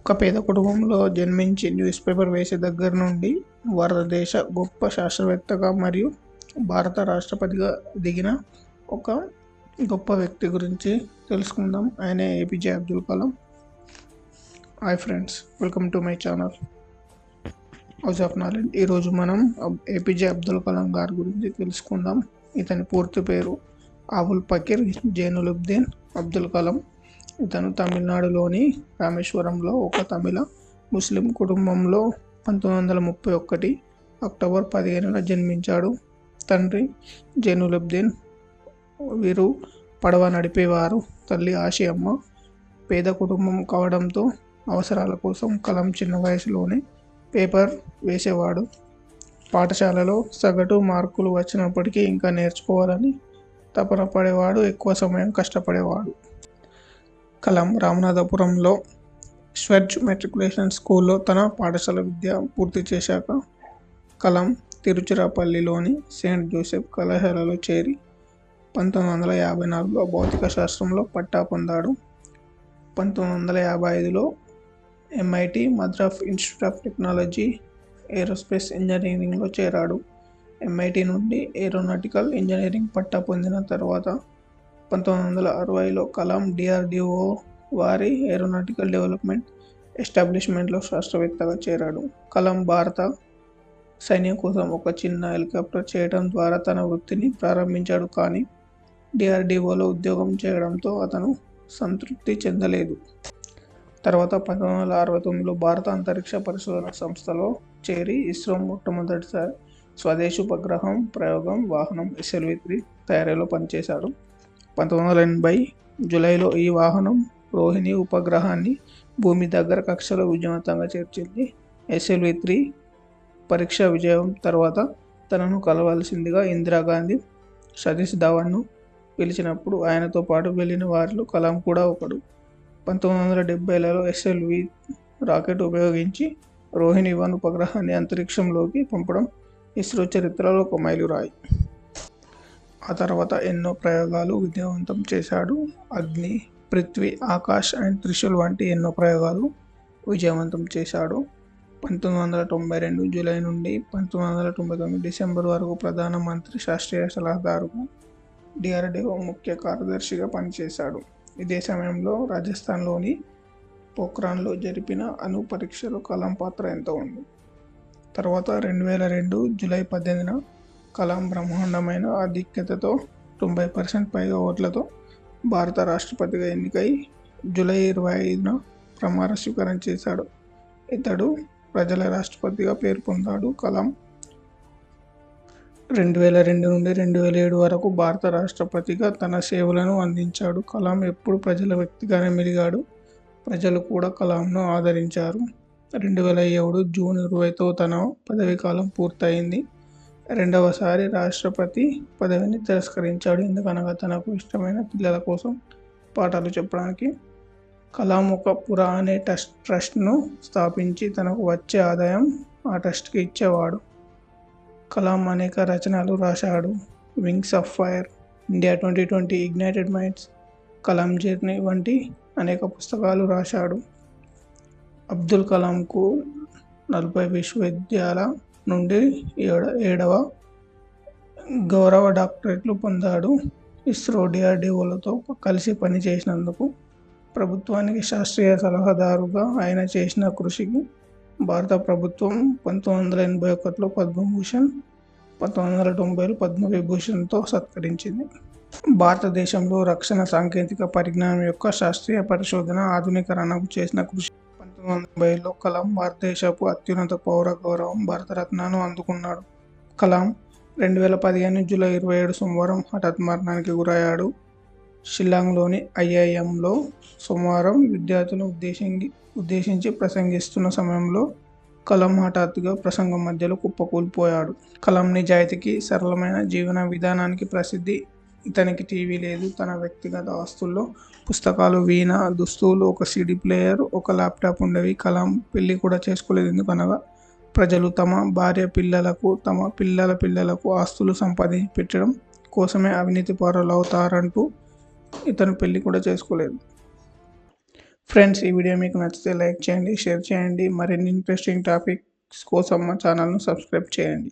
ఒక పేద కుటుంబంలో జన్మించి న్యూస్ పేపర్ వేసే దగ్గర నుండి భారతదేశ గొప్ప శాస్త్రవేత్తగా మరియు భారత రాష్ట్రపతిగా దిగిన ఒక గొప్ప వ్యక్తి గురించి తెలుసుకుందాం. ఆయనే APJ Abdul Kalam. Hi friends, welcome to my channel house of knowledge. ఈరోజు మనం ఏపీజే అబ్దుల్ కలాం గారి గురించి తెలుసుకుందాం. ఇతని పూర్తి పేరు అబుల్ పకీర్ జైనులుబ్దీన్ అబ్దుల్ కలాం. ఇతను తమిళనాడులోని రామేశ్వరంలో ఒక తమిళ ముస్లిం కుటుంబంలో 1931 అక్టోబర్ 15న జన్మించాడు. తండ్రి జైనులుబ్దీన్, వీరు పడవ నడిపేవారు. తల్లి ఆషియమ్మ. పేద కుటుంబం కావడంతో అవసరాల కోసం కలాం చిన్న వయసులోనే పేపర్ వేసేవాడు. పాఠశాలలో సగటు మార్కులు వచ్చినప్పటికీ ఇంకా నేర్చుకోవాలని తపన పడేవాడు. ఎక్కువ సమయం కష్టపడేవాడు. కలాం రామనాథపురంలో స్వెడ్జ్ మెట్రికులేషన్ స్కూల్లో తన పాఠశాల విద్య పూర్తి చేశాక కలాం తిరుచిరాపల్లిలోని సెయింట్ జోసెఫ్ కళాశాలలో చేరి 1954లో భౌతిక శాస్త్రంలో పట్టా పొందాడు. 1955లో MIT Madras institute of technology aerospace ఇంజనీరింగ్లో చేరాడు. MIT నుండి ఏరోనాటికల్ ఇంజనీరింగ్ పట్టా పొందిన తర్వాత 1960లో కలాం DRDO వారి ఏరోనాటికల్ డెవలప్మెంట్ ఎస్టాబ్లిష్మెంట్లో శాస్త్రవేత్తగా చేరాడు. కలాం భారత సైన్యం కోసం ఒక చిన్న హెలికాప్టర్ చేయడం ద్వారా తన వృత్తిని ప్రారంభించాడు. కానీ DRDOలో ఉద్యోగం చేయడంతో అతను సంతృప్తి చెందలేదు. తర్వాత 1969లో భారత అంతరిక్ష పరిశోధన సంస్థలో చేరి ఇస్రో మొట్టమొదటిసారి స్వదేశీ ఉపగ్రహం ప్రయోగం వాహనం SLV-3 తయారీలో పనిచేశాడు. 1980 జూలైలో ఈ వాహనం రోహిణి ఉపగ్రహాన్ని భూమి దగ్గర కక్షలో విజయవంతంగా చేర్చింది. SLV-3 పరీక్ష విజయం తర్వాత తనను కలవాల్సిందిగా ఇందిరాగాంధీ సతీష్ ధావన్ను పిలిచినప్పుడు ఆయనతో పాటు వెళ్ళిన వారిలో కలాం కూడా ఒకడు. 1970లలో SLV రాకెట్ ఉపయోగించి రోహిణి-1 ఉపగ్రహాన్ని అంతరిక్షంలోకి పంపడం ఇస్రో చరిత్రలో ఒక మైలురాయి. ఆ తర్వాత ఎన్నో ప్రయోగాలు విజయవంతం చేశాడు. అగ్ని, పృథ్వీ, ఆకాశ్ అండ్ త్రిశూల్ వంటి ఎన్నో ప్రయోగాలు విజయవంతం చేశాడు. 1992 జూలై నుండి 1999 డిసెంబర్ వరకు ప్రధానమంత్రి శాస్త్రీయ సలహాదారుగా, DRDO ముఖ్య కార్యదర్శిగా పనిచేశాడు. ఇదే సమయంలో రాజస్థాన్లోని పోఖ్రాన్లో జరిపిన అణు పరీక్షలో కలాం పాత్ర ఎంతో ఉంది. తర్వాత 2002 జూలై 18న కలాం బ్రహ్మాండమైన ఆధిక్యతతో 90% పైగా ఓట్లతో భారత రాష్ట్రపతిగా ఎన్నికై జూలై 25న ప్రమాణ స్వీకారం చేశాడు. ఇతడు ప్రజల రాష్ట్రపతిగా పేరు పొందాడు. కలాం 2002 నుండి 2007 వరకు భారత రాష్ట్రపతిగా తన సేవలను అందించాడు. కలాం ఎప్పుడు ప్రజల వ్యక్తిగానే మెలిగాడు. ప్రజలు కూడా కలాంను ఆదరించారు. 2007 జూన్ 20తో తన పదవీ కాలం పూర్తయింది. రెండవసారి రాష్ట్రపతి పదవిని తిరస్కరించాడు. ఎందుకనగా తనకు ఇష్టమైన పిల్లల కోసం పాఠాలు చెప్పడానికి. కలాం ఒక పురా అనే ట్రస్ట్ను స్థాపించి తనకు వచ్చే ఆదాయం ఆ ట్రస్ట్కి ఇచ్చేవాడు. కలాం అనేక రచనలు రాశాడు. Wings of fire, India 2020, ignited minds, Kalam journey వంటి అనేక పుస్తకాలు రాశాడు. అబ్దుల్ కలాంకు 40 విశ్వవిద్యాలయాల నుండి 7వ గౌరవ డాక్టరేట్లు పొందాడు. ఇస్రో, DRDOలతో కలిసి పనిచేసినందుకు, ప్రభుత్వానికి శాస్త్రీయ సలహాదారుగా ఆయన చేసిన కృషికి భారత ప్రభుత్వం 1981లో పద్మభూషణ్, 1990లో పద్మవిభూషణ్తో సత్కరించింది. భారతదేశంలో రక్షణ సాంకేతిక పరిజ్ఞానం యొక్క శాస్త్రీయ పరిశోధన ఆధునీకరణకు చేసిన కృషి. 1980లో కలాం భారతదేశపు అత్యున్నత పౌర గౌరవం భారతరత్నను అందుకున్నాడు. కలాం 2015 జూలై 27 సోమవారం హఠాత్ మరణానికి గురయ్యాడు. షిల్లాంగ్లోని IIMలో సోమవారం విద్యార్థులను ఉద్దేశించి ప్రసంగిస్తున్న సమయంలో కలాం హఠాత్తుగా ప్రసంగం మధ్యలో కుప్పకూలిపోయాడు. కలాం నిజాయితీకి, సరళమైన జీవన విధానానికి ప్రసిద్ధి. ఇతనికి టీవీ లేదు. తన వ్యక్తిగత ఆస్తుల్లో పుస్తకాలు, వీణ, దుస్తులు, ఒక CD ప్లేయర్, ఒక ల్యాప్టాప్ ఉండేవి. కలాం పెళ్లి కూడా చేసుకోలేదు. ఎందుకనగా ప్రజలు తమ భార్య పిల్లలకు, తమ పిల్లల పిల్లలకు ఆస్తులు సంపాదించి పెట్టడం కోసమే అవినీతి పరులవుతారంటూ ఇతను పెళ్లి కూడా చేసుకోలేదు. ఫ్రెండ్స్, ఈ వీడియో మీకు నచ్చితే లైక్ చేయండి, షేర్ చేయండి. మరిన్ని ఇంట్రెస్టింగ్ టాపిక్స్ కోసం మా ఛానల్ను సబ్స్క్రైబ్ చేయండి.